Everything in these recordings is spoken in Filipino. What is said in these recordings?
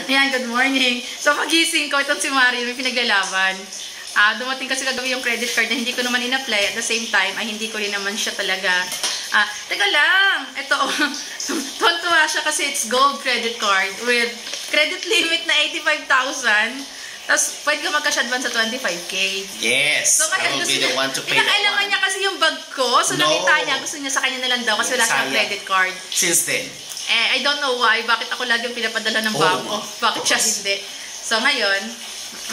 Ayan, good morning. So, pagising ko, itong si Mario, may pinaglalaban. Dumating kasi kagabi yung credit card na hindi ko naman in-apply. At the same time, ay hindi ko rin naman siya talaga. Teka lang. Ito, tontuwa siya kasi it's gold credit card with credit limit na 85,000. Tapos, pwede ka magka-advance sa 25K. Yes. So, I will be the one to pay that one. Pinakailangan niya kasi yung bag ko. So, nakita niya, gusto niya sa kanya na lang daw kasi wala siyang credit card. Since then? I don't know why. Bakit ako lagi yung pinapadala ng bag ko? Bakit siya hindi? So, ngayon,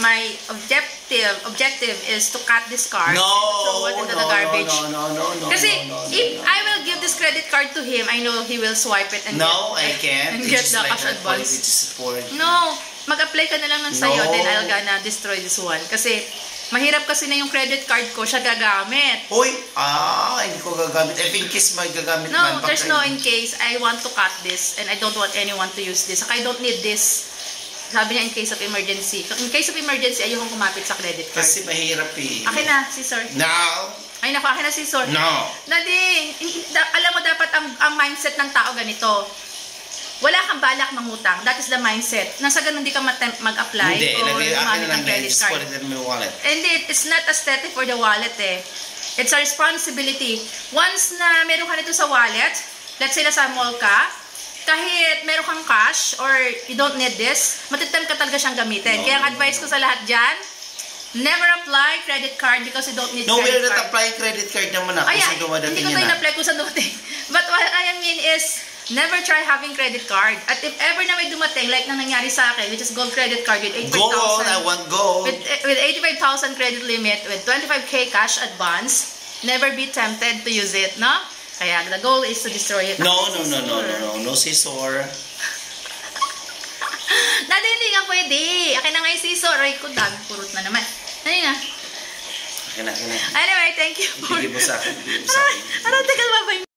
my objective is to cut this card. No! Throw it into the garbage. No. Kasi, if I will give this credit card to him, I know he will swipe it and I can't. And get the cash advance. Support. No! Mag-apply ka na lang ng sayo, then I'll gonna destroy this one. Kasi, mahirap kasi na yung credit card ko, siya gagamit. Uy! Hindi ko gagamit. If in case may gagamit man. No, there's no in case. I want to cut this and I don't want anyone to use this. I don't need this. Sabi niya in case of emergency. In case of emergency, ayokong kumapit sa credit card. Kasi mahirap eh. Akin na, scissor. No! Ay naku, akin na scissor. No! Daddy, alam mo dapat ang mindset ng tao ganito. Wala kang balak mangutang. That is the mindset. Nasa ganun hindi ka mag-apply or gumamit ng credit card. Hindi, it's not aesthetic for the wallet eh. It's a responsibility. Once na meron ka nito sa wallet, let's say nasa mall ka, kahit meron kang cash or you don't need this, matitem ka talaga siyang gamitin. Kaya ang advice ko sa lahat dyan, never apply credit card because you don't need credit card. No, we're not applying credit card naman ako. Hindi ko tayo na-apply kung sa dumating. But what I mean is, never try having credit card. At if ever na may dumating, like nang nangyari sa akin, which is gold credit card with 85,000. Gold, I want gold. With 85,000 credit limit, with 25K cash advance, never be tempted to use it, no? Kaya the goal is to destroy it. No, scissor. Dati hindi nga pwede. Akin na nga yung scissor. Ay ko, dami purot na naman. Ano nga? Akin na. Anyway, thank you for... Ibigay mo sa akin. Teka